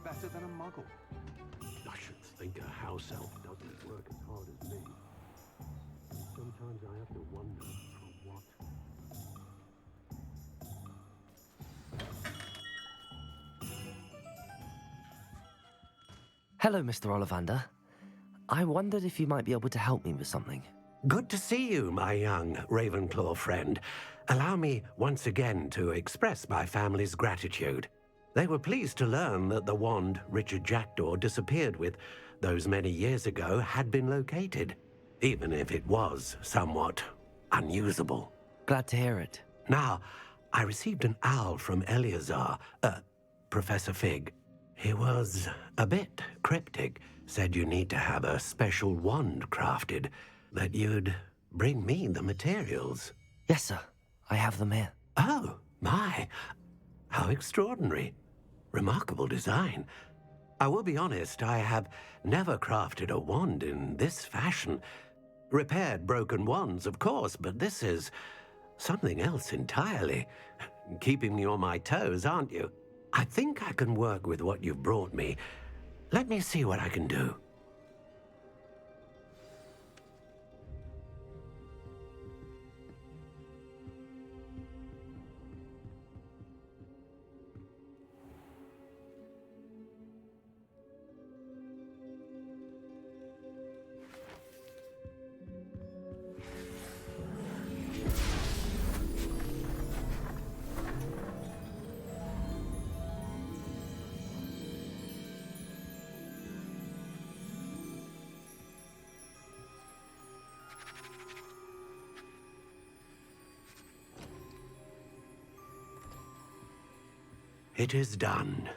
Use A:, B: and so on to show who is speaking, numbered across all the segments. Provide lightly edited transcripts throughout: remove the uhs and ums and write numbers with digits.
A: better than a muggle.
B: I should think a house elf doesn't work as hard as me. Sometimes I have to wonder for what.
C: Hello, Mr. Ollivander. I wondered if you might be able to help me with something.
B: Good to see you, my young Ravenclaw friend. Allow me once again to express my family's gratitude. They were pleased to learn that the wand Richard Jackdaw disappeared with those many years ago had been located, even if it was somewhat unusable.
C: Glad to hear it.
B: Now, I received an owl from Eleazar, Professor Fig. He was a bit cryptic, said you need to have a special wand crafted, that you'd bring me the materials.
C: Yes, sir. I have them here.
B: Oh, my. How extraordinary. Remarkable design. I will be honest, I have never crafted a wand in this fashion. Repaired broken wands, of course, but this is something else entirely. Keeping me on my toes, aren't you? I think I can work with what you've brought me. Let me see what I can do. It is done.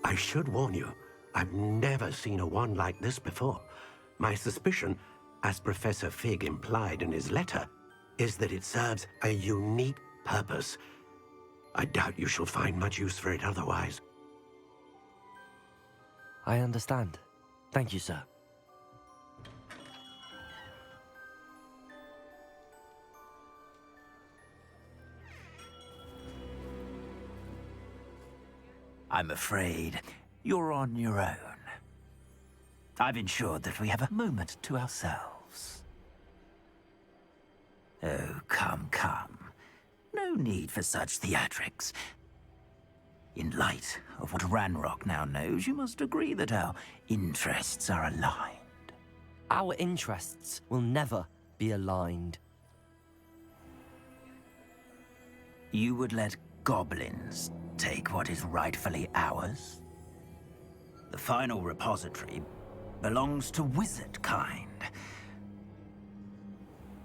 B: I should warn you, I've never seen a wand like this before. My suspicion, as Professor Fig implied in his letter, is that it serves a unique purpose. I doubt you shall find much use for it otherwise.
C: I understand. Thank you, sir.
D: I'm afraid you're on your own. I've ensured that we have a moment to ourselves. Oh, come, come. No need for such theatrics. In light of what Ranrok now knows, you must agree that our interests are aligned.
C: Our interests will never be aligned.
D: You would let goblins take what is rightfully ours? The final repository belongs to wizard kind.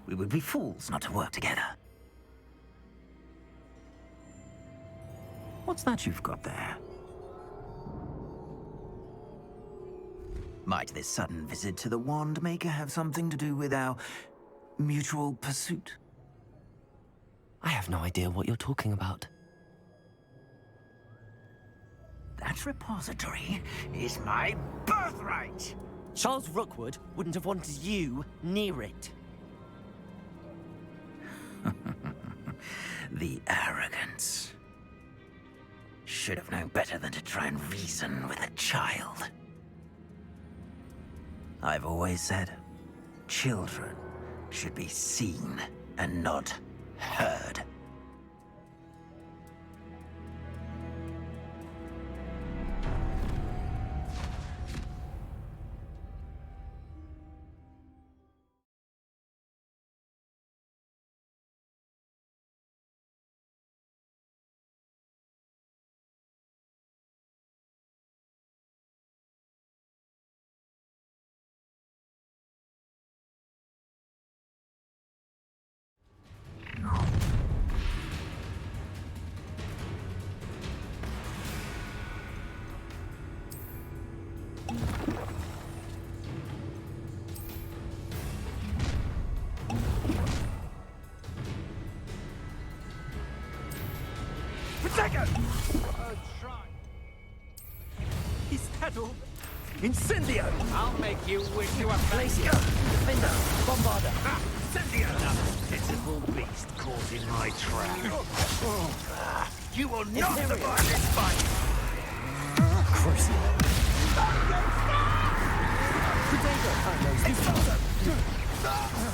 D: We would be fools not to work together. What's that you've got there? Might this sudden visit to the Wand Maker have something to do with our mutual pursuit?
C: I have no idea what you're talking about.
D: That repository is my birthright!
C: Charles Rookwood wouldn't have wanted you near it.
D: The arrogance. Should have known better than to try and reason with a child. I've always said, children should be seen and not heard.
A: battle! Incendio!
E: I'll make you wish you were
A: Glacier! Defender! Bombarder!
E: Incendio! Pitiful beast caught in my trap. You will not survive this fight!
A: Crucial! Potato! Exploso!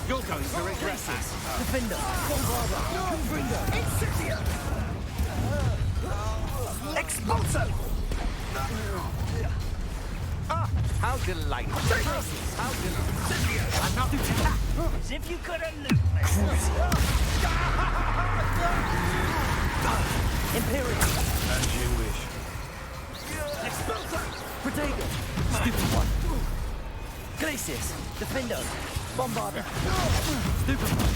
E: You're going to regret this.
A: Defender! Bombarder! Confringo! Incendio! Expulso!
E: Ah, how delightful. How delightful. I'm not as if you could elude me.
A: Imperial!
E: As you wish.
A: Expulso! Protego! Stupid one! Glacius! Defendo! Bombarder! Stupid one!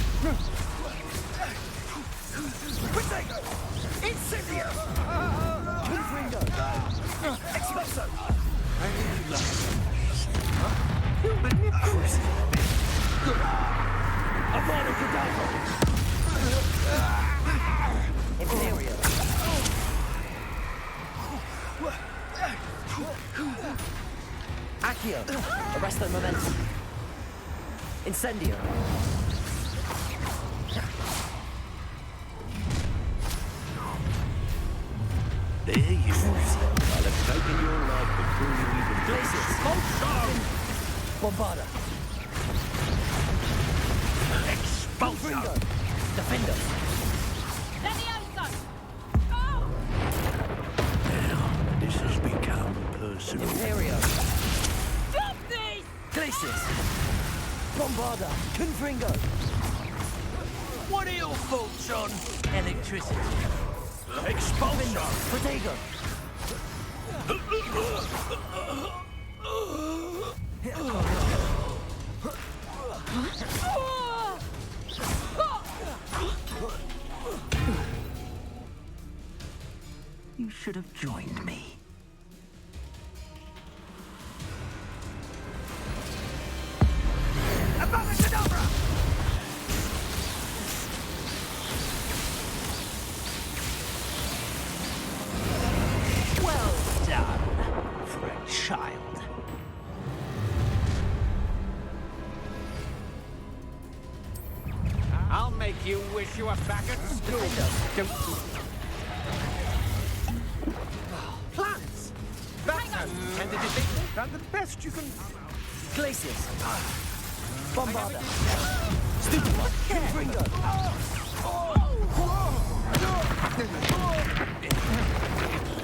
A: Protego! Incendio! Confringo! Expulso! Avada Kedavra! Imperial! Accio! Arresto momentum! Incendio!
B: There you are. I'll have taken your life before you even...
A: Glacius! Bombarder! Confringo! Defender!
B: Now, this has become personal.
A: Imperio! Glacius! Bombarder! Confringo!
E: What are your thoughts on electricity?
A: Expulsion! Protego!
D: You should have joined me.
E: Avada Kedavra!
D: Well done for a child.
E: I'll make you wish you were back at school. Plants! That's how you tend to defeat me. Done the best you can...
A: Glacius! Bombarder! Stupid one! Confringo!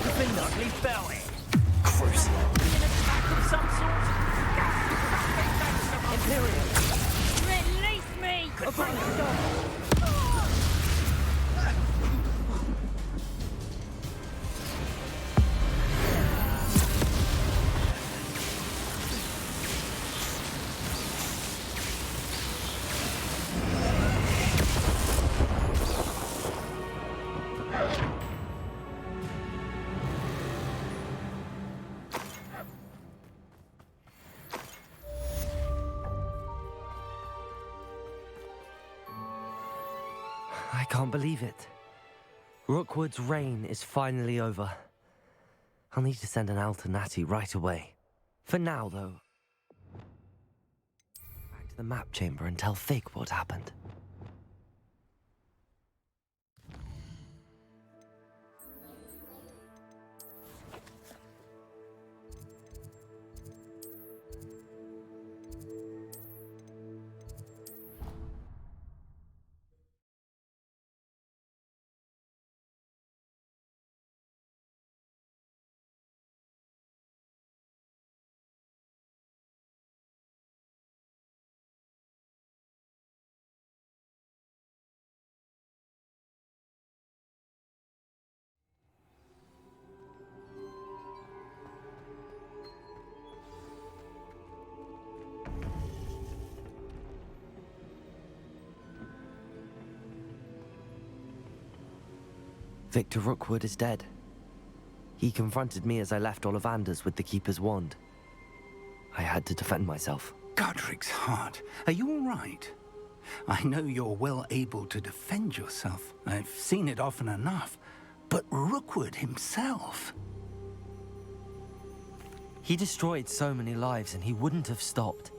A: Defender!
E: Leave belly.
A: Crucial!
E: An attack of some sort?
A: Imperial!
F: Release me!
A: Avada Kedavra!
C: I can't believe it. Rookwood's reign is finally over. I'll need to send an owl to Natty right away. For now, though, back to the map chamber and tell Fig what happened. Victor Rookwood is dead. He confronted me as I left Ollivander's with the Keeper's wand. I had to defend myself.
G: Godric's heart. Are you all right? I know you're well able to defend yourself. I've seen it often enough. But Rookwood himself...
C: He destroyed so many lives and he wouldn't have stopped.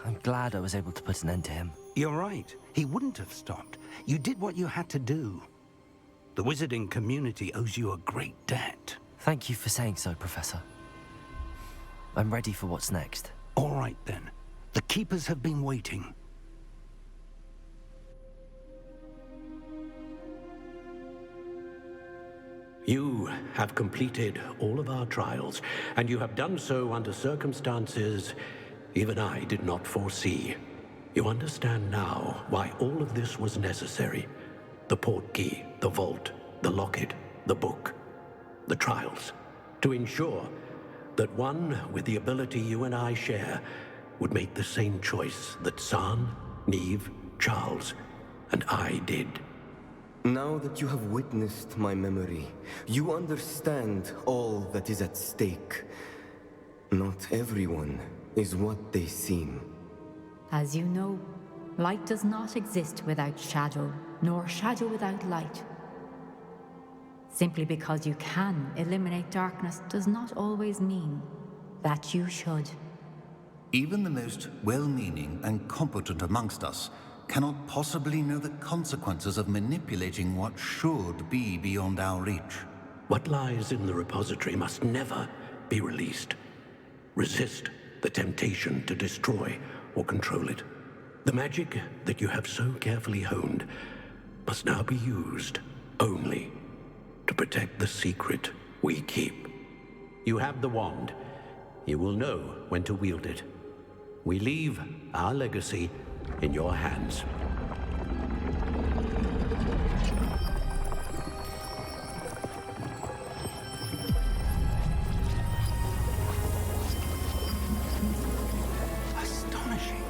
C: I'm glad I was able to put an end to him.
G: You're right. He wouldn't have stopped. You did what you had to do. The wizarding community owes you a great debt.
C: Thank you for saying so, Professor. I'm ready for what's next.
G: All right, then. The Keepers have been waiting.
B: You have completed all of our trials, and you have done so under circumstances even I did not foresee. You understand now why all of this was necessary. The portkey, the vault, the locket, the book, the trials. To ensure that one with the ability you and I share would make the same choice that San, Neve, Charles, and I did.
H: Now that you have witnessed my memory, you understand all that is at stake. Not everyone is what they seem.
I: As you know, light does not exist without shadow, nor shadow without light. Simply because you can eliminate darkness does not always mean that you should.
J: Even the most well-meaning and competent amongst us cannot possibly know the consequences of manipulating what should be beyond our reach.
B: What lies in the repository must never be released. Resist the temptation to destroy or control it. The magic that you have so carefully honed must now be used only to protect the secret we keep. You have the wand. You will know when to wield it. We leave our legacy in your hands.
G: Astonishing.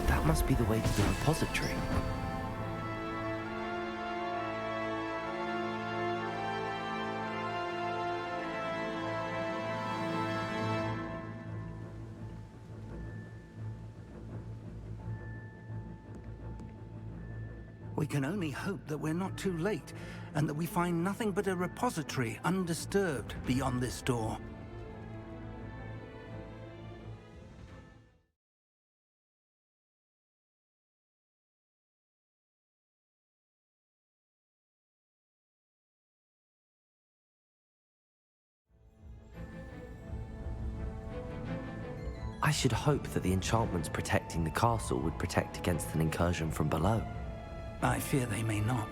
C: That must be the way to the repository.
G: We can only hope that we're not too late, and that we find nothing but a repository undisturbed beyond this door.
C: I should hope that the enchantments protecting the castle would protect against an incursion from below.
G: I fear they may not.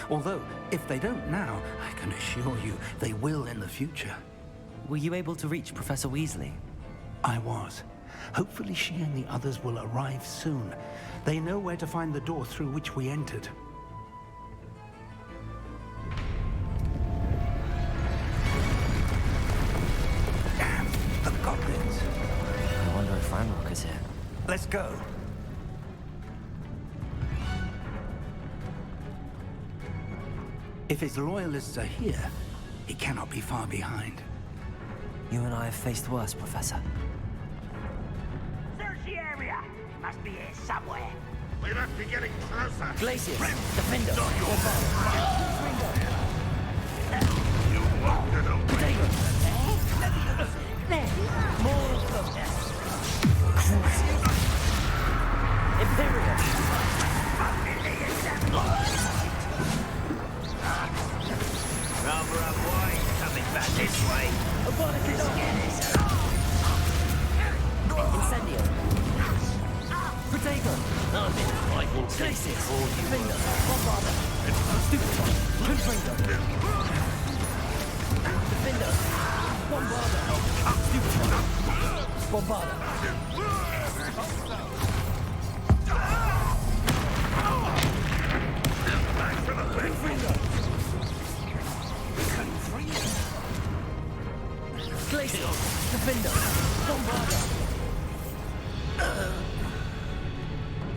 G: Although, if they don't now, I can assure you they will in the future.
C: Were you able to reach Professor Weasley?
G: I was. Hopefully she and the others will arrive soon. They know where to find the door through which we entered. Damn, the goblins.
C: I wonder if Ranrok is here.
G: Let's go. If his loyalists are here, he cannot be far behind.
C: You and I have faced worse, Professor.
E: Search the area. It must be here somewhere. We must be getting closer.
A: Glacius, Defender,
E: You wanted away.
A: more of them. Imperial.
E: Rather avoid coming back this way.
A: Incendio. Protego. Glacius, Defender, Bombarda. Stupefy, Confringo. Defender, Bombarda. Stupefy, Bombarda. Confringo. Glacius, Defender, Bombarda.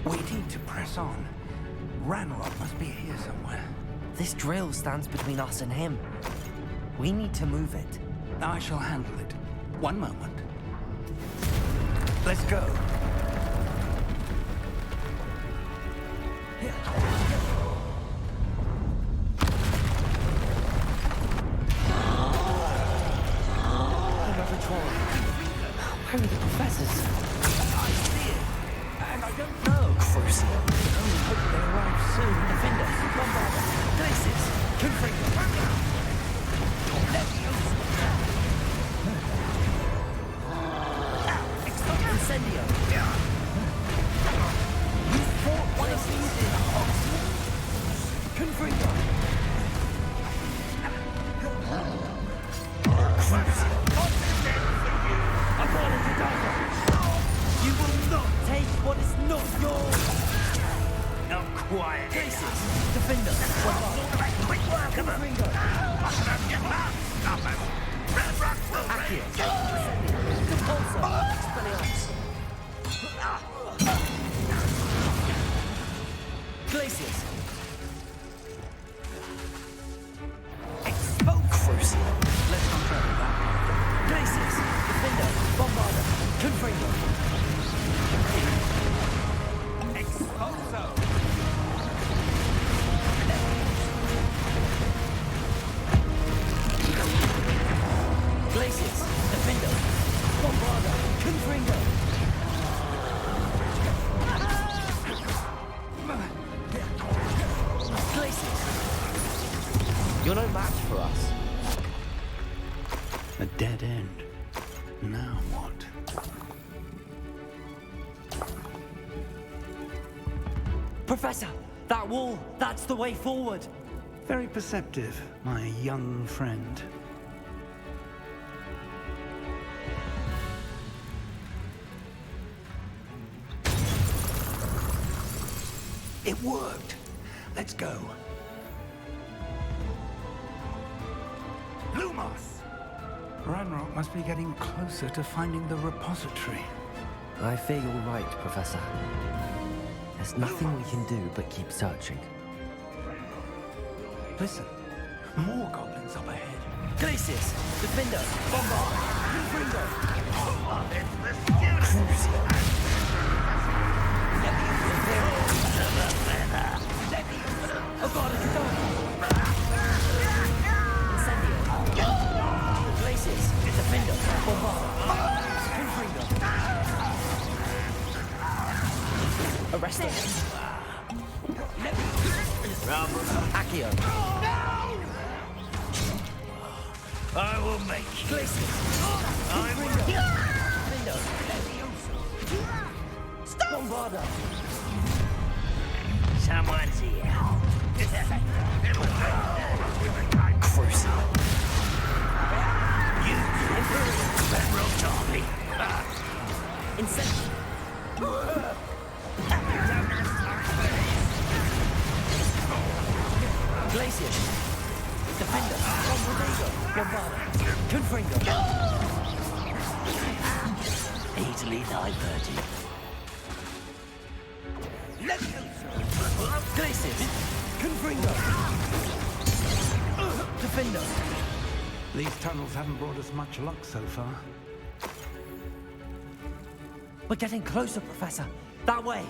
G: We need to press on. Ranrok must be here somewhere.
C: This drill stands between us and him. We need to move it.
G: I shall handle it. One moment. Let's go.
C: Where are the professors?
A: I see it. And I don't know.
C: Crucial.
A: Only hope they arrive soon. Defender, Bombarder, Glacis, Confringo. Incendio. You fought one of these in Hogwarts. Confringo. You will not take what is not yours!
E: Not quiet.
A: Glacis, Defender, Bombarder,
E: Quick work of them.
A: Confringo,
E: Stop us. Ranrok will
A: Accio, Compulsor, Expelliarmus. Glacis. Expose. Crucial. Let's not try that. Glacis, Defender, Bombarder, Confringo. Exposo. Glacis, Defender, Bombarder, Confringo. Glacis.
C: You're no match for us.
G: A dead end. Now what?
C: Professor, that wall, that's the way forward.
G: Very perceptive, my young friend. It worked. Let's go. Lumos! Ranrok must be getting closer to finding the repository.
C: I fear you're right, Professor. There's nothing we can do but keep searching.
G: Listen, more goblins up ahead.
A: Glacis, Defender, Bombarder, Confringo. Oh god, it's done! Incendio. Glacis, Defender, Bombarder, Confringo. Arrest him. Accio.
E: I will make you.
A: Glacis.
E: I'm
A: Defender. Stop! Bombarder.
E: Someone's here.
C: Crucial.
E: You Ranrok army.
A: Incendio. Glacier. Defender. Bombardigo. Bombarder. Confringo.
E: Easily diverted.
A: Glacier. Confringo. Defender.
G: These tunnels haven't brought us much luck so far.
C: We're getting closer, Professor. That way.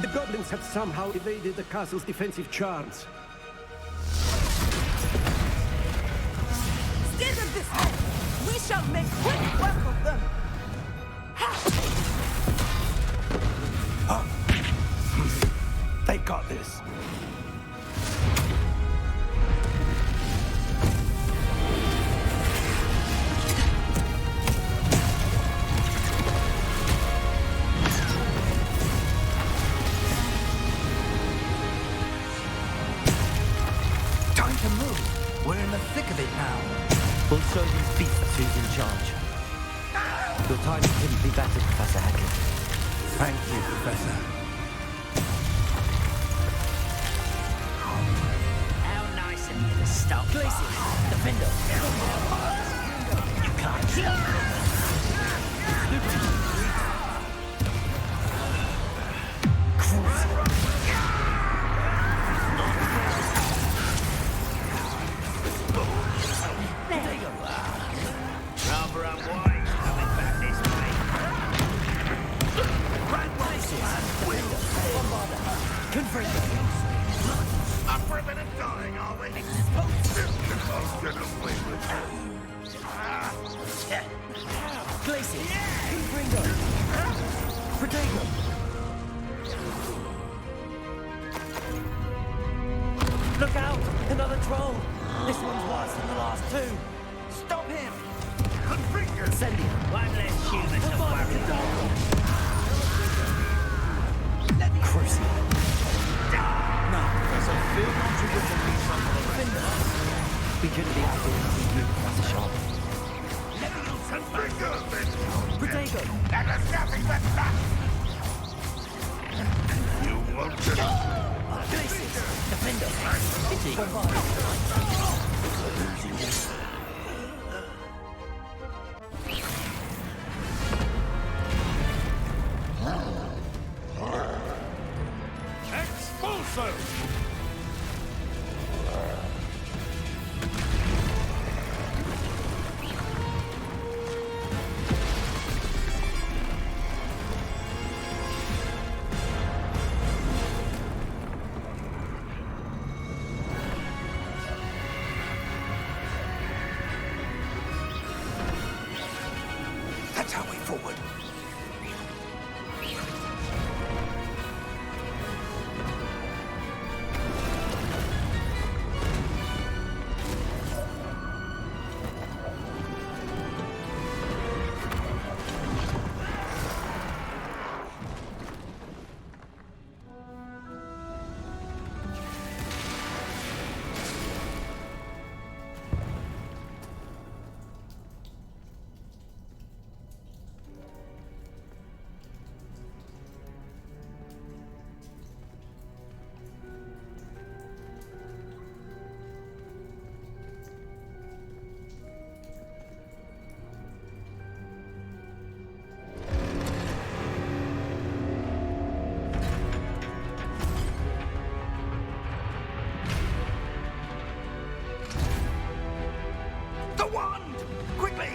B: The goblins have somehow evaded the castle's defensive charms.
A: Stand of this man! We shall make quick work of them!
G: They got this.
D: Time to move. We're in the thick of it now.
C: We'll show these beasts who's in charge. Your timing couldn't be better, Professor Hecken.
G: Thank you, Professor.
A: How nice of you to stop. Places. Defender. You can't see.
E: Rather unwise coming back this way. Up for a bit of dying, are we?
A: Places. Confringo. Protego.
C: Look out! Another troll! This one's worse than the last two!
E: Stop him! Incendio. One less human to worry about.
A: Crucial.
E: No, Professor, feel contradictory something.
C: We couldn't be acting with you, Professor Sharp.
A: Protego.
E: That was nothing but luck! You want to...
A: Places. Defender. Bombard.
E: Expulso! That's our way forward. The wand! Quickly!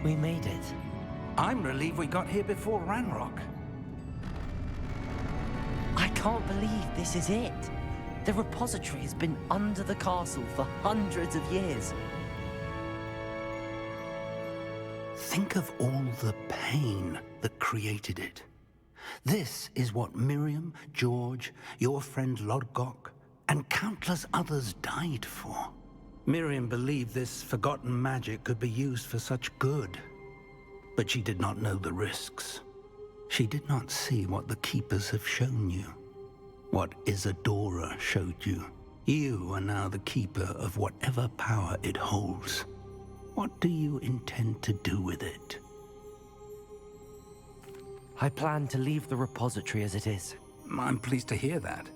C: We made it.
G: I'm relieved we got here before Ranrok.
C: I can't believe this is it. The repository has been under the castle for hundreds of years.
G: Think of all the pain that created it. This is what Miriam, George, your friend Lodgok, and countless others died for. Miriam believed this forgotten magic could be used for such good. But she did not know the risks. She did not see what the Keepers have shown you. What Isadora showed you. You are now the Keeper of whatever power it holds. What do you intend to do with it?
C: I plan to leave the repository as it is.
G: I'm pleased to hear that.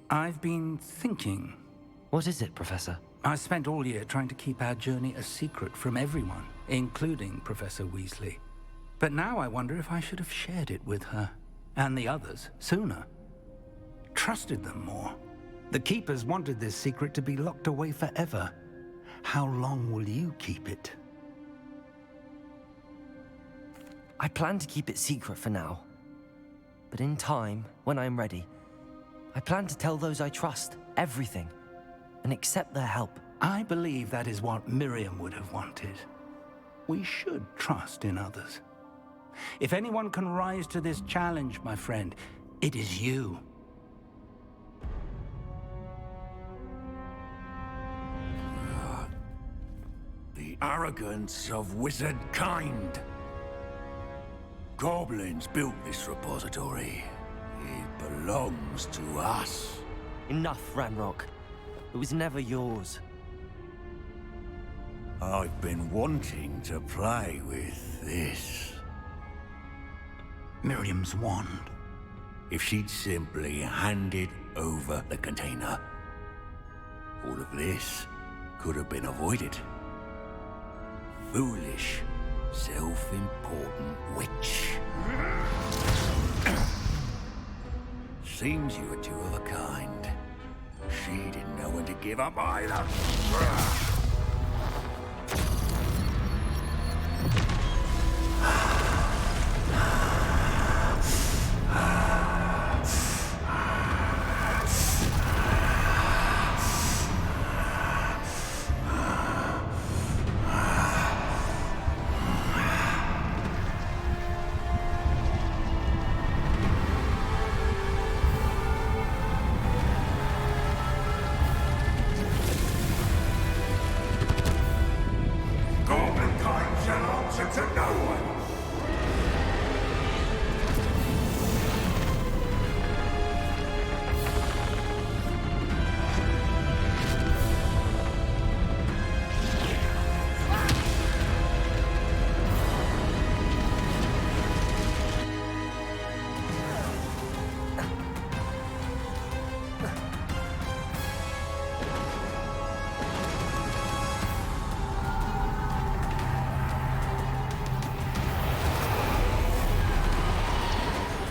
G: I've been thinking.
C: What is it, Professor?
G: I spent all year trying to keep our journey a secret from everyone, including Professor Weasley. But now I wonder if I should have shared it with her, and the others, sooner. Trusted them more. The Keepers wanted this secret to be locked away forever. How long will you keep it?
C: I plan to keep it secret for now. But in time, when I'm ready, I plan to tell those I trust everything and accept their help.
G: I believe that is what Miriam would have wanted. We should trust in others. If anyone can rise to this challenge, my friend, it is you.
E: The arrogance of wizard kind. Goblins built this repository. It belongs to us.
C: Enough, Ranrok. It was never yours.
E: I've been wanting to play with this.
G: Miriam's wand.
E: If she'd simply handed over the container, all of this could have been avoided. Foolish, self-important witch. Seems you were two of a kind. She didn't know when to give up either.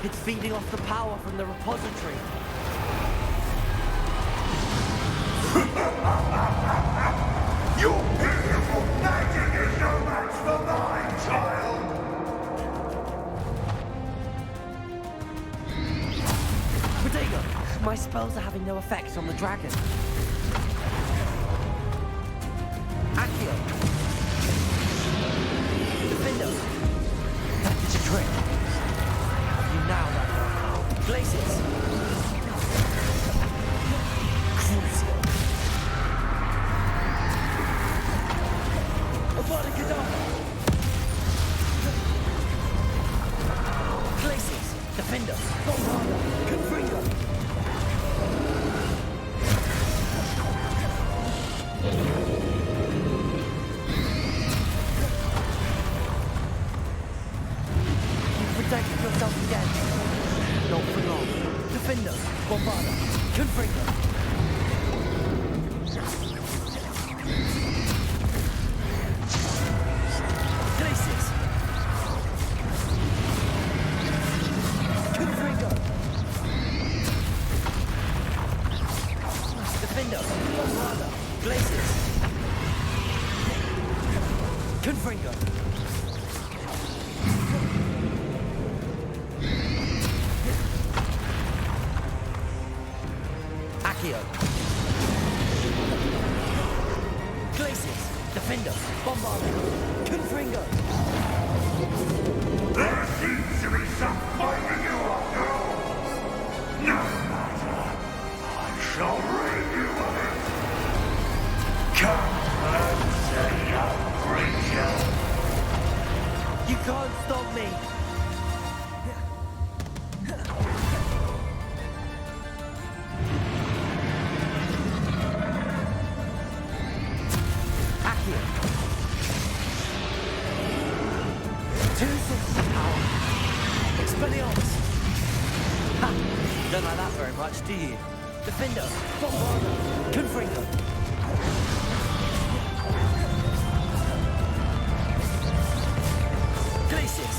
C: It's feeding off the power from the repository.
E: Your beautiful magic is no match for mine, child!
C: Bodega! My spells are having no effect on the dragon. Accio! Defender! That is a trick. You now, Ranrok. Glacius! Crucio! Abadacadabra! Glacius! Defender! Bombarda! Confringo! Protected yourself again. Not for long. Defender, Bombarda, Confringo. Glacius. Confringo. Defender, Bombarda, Glacius. Confringo. Glacius, Defender, Bombarda, Confringo.
E: There seems to be some finding you after all. No matter. I shall rid you of it. Come and say your creature.
C: You can't stop me. Two sources of power. Expelliarmus. Ha! Don't like that very much, do you? Defender, Bombarda, Confringo. Glacius.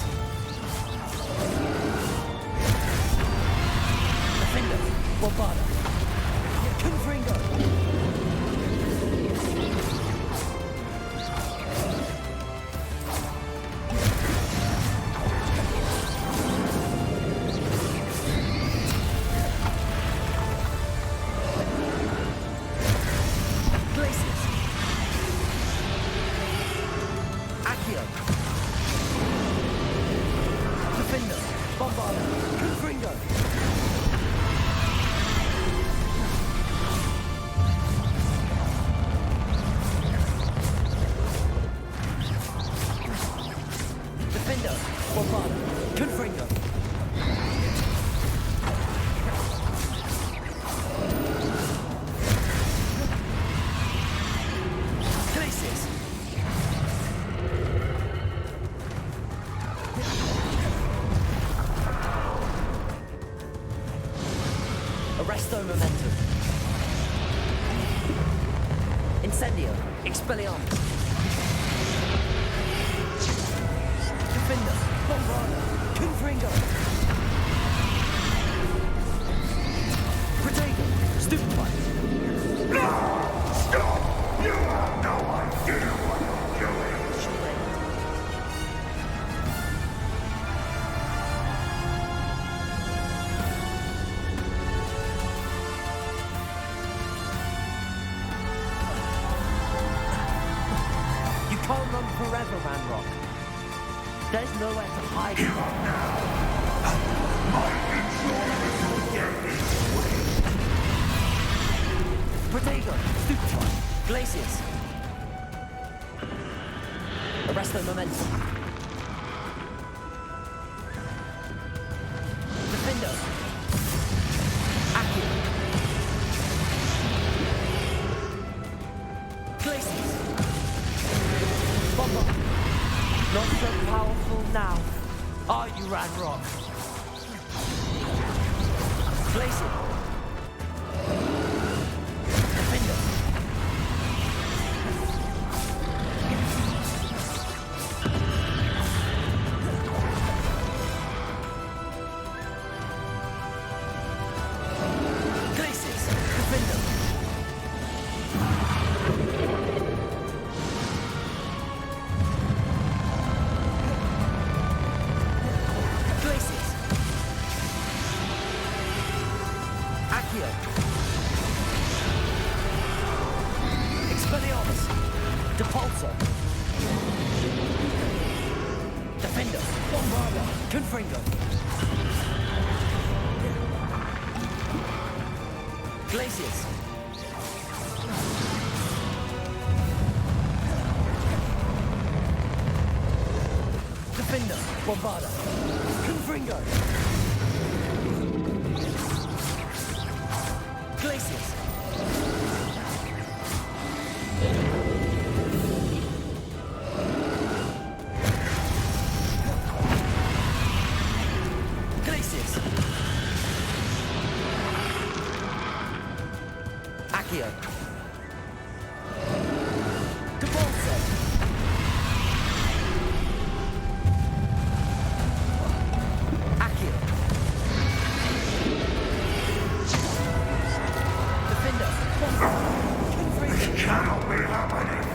C: Defender, Bombarda, Confringo. Incendio. Expelliarmus. Defender. Bombarda. Confringo. Protego. Stupefy.
E: Stop! You have no idea what you're doing.
C: You can't run forever, Ranrok. There's nowhere to hide.
E: Give up now. My insurance will get this way.
C: Protego. Stupefy. Glacius. Arresto Momentum. Defendo. Accio. Glacius. Bomba. Not so powerful now. Are you, Ranrok? Glacius. Defender. Glacius. Defender. Glacius. Accio. Expelliarmus. Depulso. Defender. Bombarda. Confringo. Glacius. Defender. Bombarda. Confringo. Glacius. Glacius. Accio. Depulso. Accio. Defender. Confringo.
E: Cannot be happening.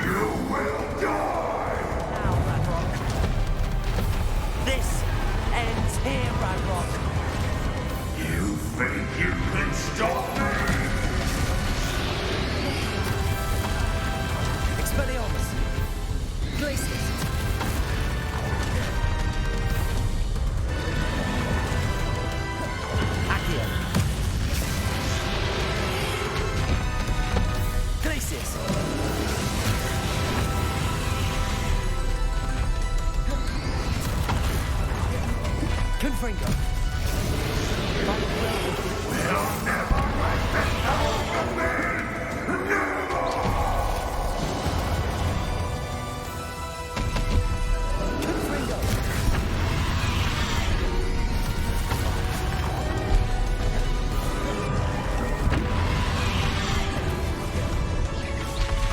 E: You will die.
C: Now, Ranrok. This ends here, Ranrok.
E: You think you can stop me?
C: Expelliarmus. Glacius. Accio. Glacius. Confringo.
E: You'll never let this go from me. Never.
C: Confringo.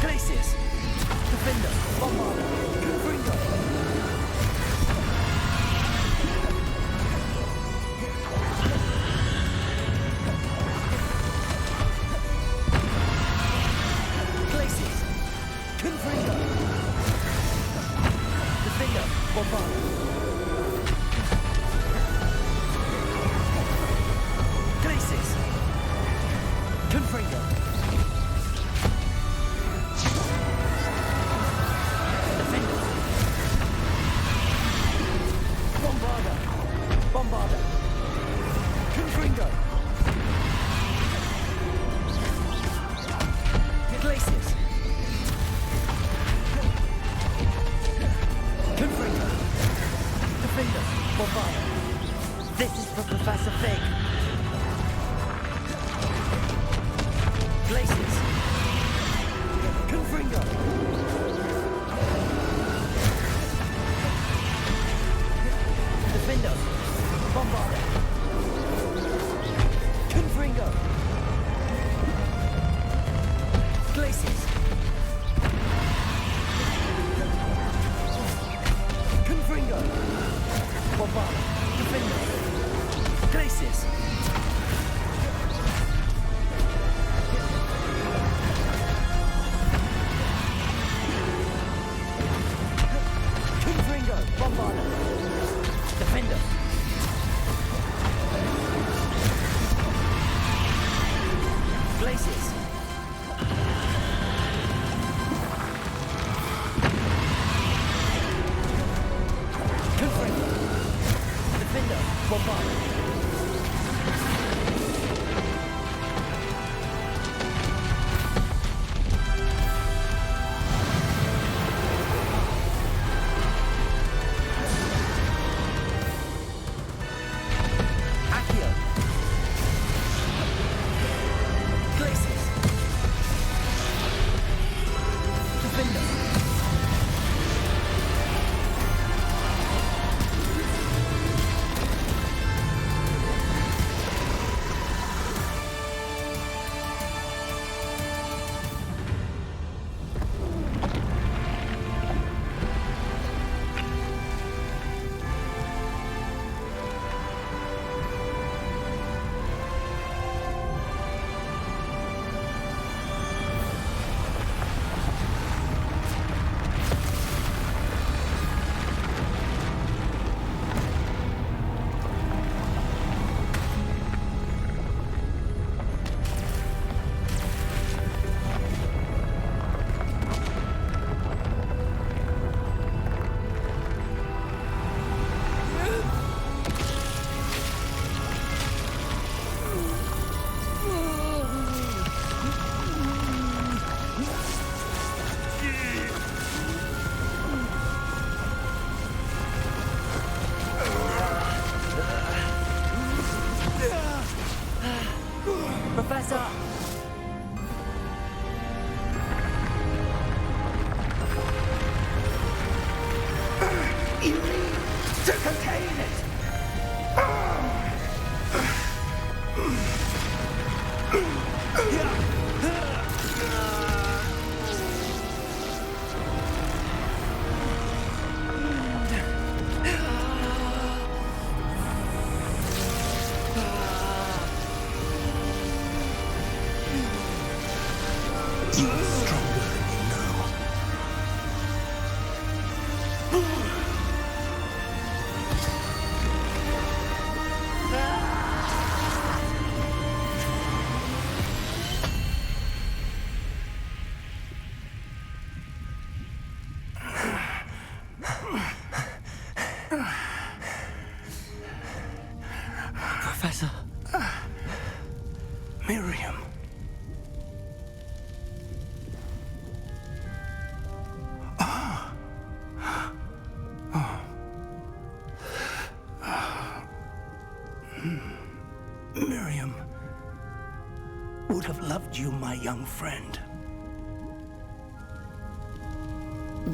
C: Glacius. Defender. Bombarda. Confringo. Glacius. Confringo. Defender. Bombarda. Glacius. Confringo. Defender. Bombarda. Bombarda. Confringo. Glacius. Confringo. Defender. Bombarda. This is for Professor Fig. Glacius. Confringo. Defender. Bombarda. Confringo. Glacius.
A: Places. Confringo. Bombard. Defender. Places. Confringo. Bombard. Defender. Places. Confringo. Defender. Bombard. Accio. Places. Defender. Professor!
G: You need to contain it! You are stronger than you know.
C: Professor.
G: Miriam. Miriam would have loved you, my young friend.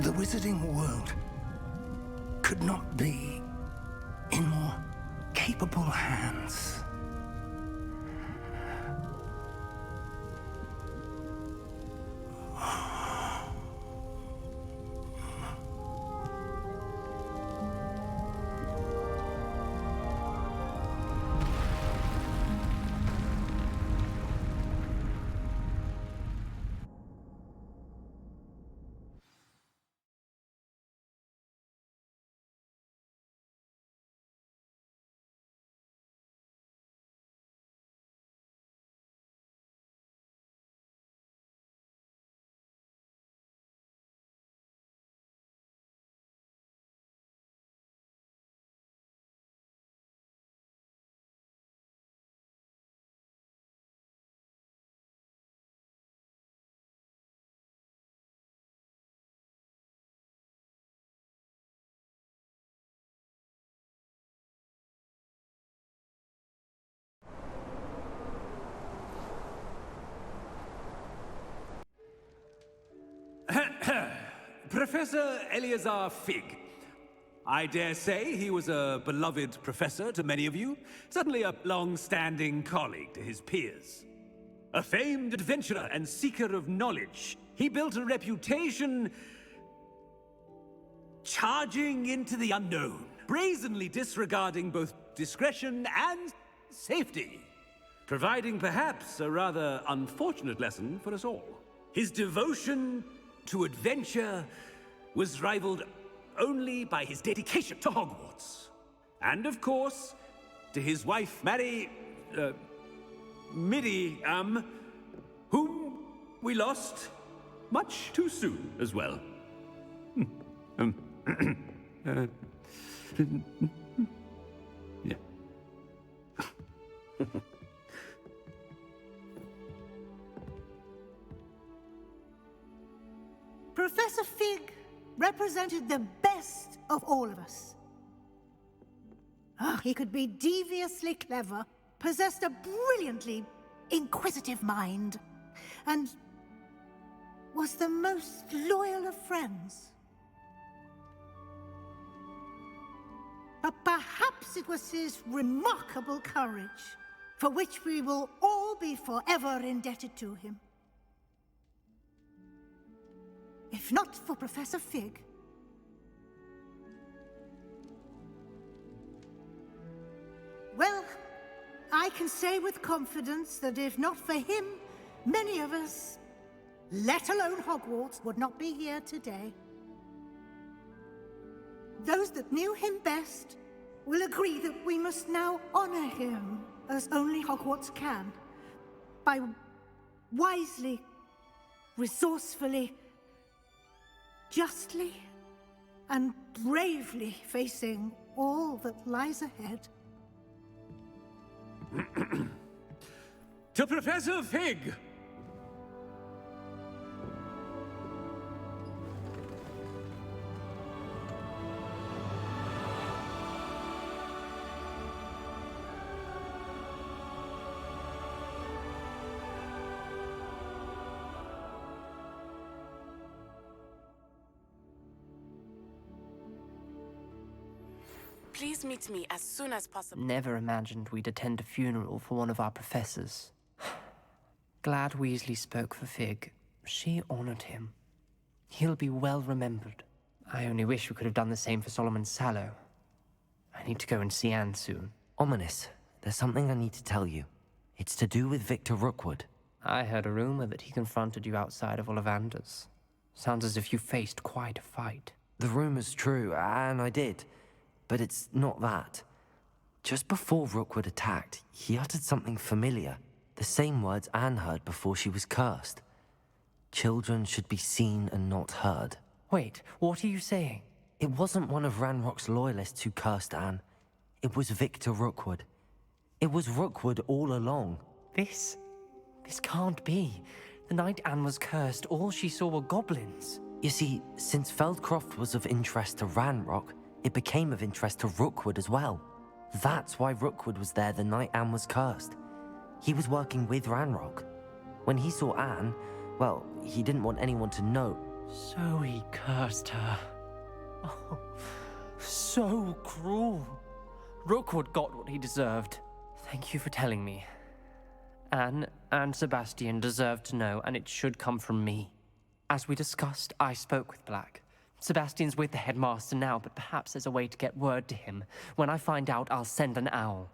G: The wizarding world could not be in more capable hands.
K: Professor Eleazar Fig. I dare say he was a beloved professor to many of you, certainly a long-standing colleague to his peers. A famed adventurer and seeker of knowledge. He built a reputation charging into the unknown, brazenly disregarding both discretion and safety, providing perhaps a rather unfortunate lesson for us all. His devotion to adventure was rivaled only by his dedication to Hogwarts. And of course, to his wife, Miriam, whom we lost much too soon as well. Yeah.
L: Professor Fig represented the best of all of us. He could be deviously clever, possessed a brilliantly inquisitive mind, and was the most loyal of friends. But perhaps it was his remarkable courage, for which we will all be forever indebted to him. If not for Professor Fig, well, I can say with confidence that if not for him, many of us, let alone Hogwarts, would not be here today. Those that knew him best will agree that we must now honor him as only Hogwarts can, by wisely, resourcefully, justly, and bravely facing all that lies ahead.
K: To Professor Fig!
M: Please meet me as soon as possible.
C: Never imagined we'd attend a funeral for one of our professors. Glad Weasley spoke for Fig. She honored him. He'll be well remembered. I only wish we could have done the same for Solomon Sallow. I need to go and see Anne soon.
N: Ominous, there's something I need to tell you. It's to do with Victor Rookwood.
C: I heard a rumor that he confronted you outside of Ollivander's. Sounds as if you faced quite a fight.
N: The rumor's true, and I did. But it's not that. Just before Rookwood attacked, he uttered something familiar. The same words Anne heard before she was cursed. Children should be seen and not heard.
C: Wait, what are you saying?
N: It wasn't one of Ranrock's loyalists who cursed Anne. It was Victor Rookwood. It was Rookwood all along.
C: This can't be. The night Anne was cursed, all she saw were goblins.
N: You see, since Feldcroft was of interest to Ranrock, it became of interest to Rookwood as well. That's why Rookwood was there the night Anne was cursed. He was working with Ranrock. When he saw Anne, well, he didn't want anyone to know.
C: So he cursed her. Oh, so cruel. Rookwood got what he deserved. Thank you for telling me. Anne and Sebastian deserve to know, and it should come from me. As we discussed, I spoke with Black. Sebastian's with the headmaster now, but perhaps there's a way to get word to him. When I find out, I'll send an owl.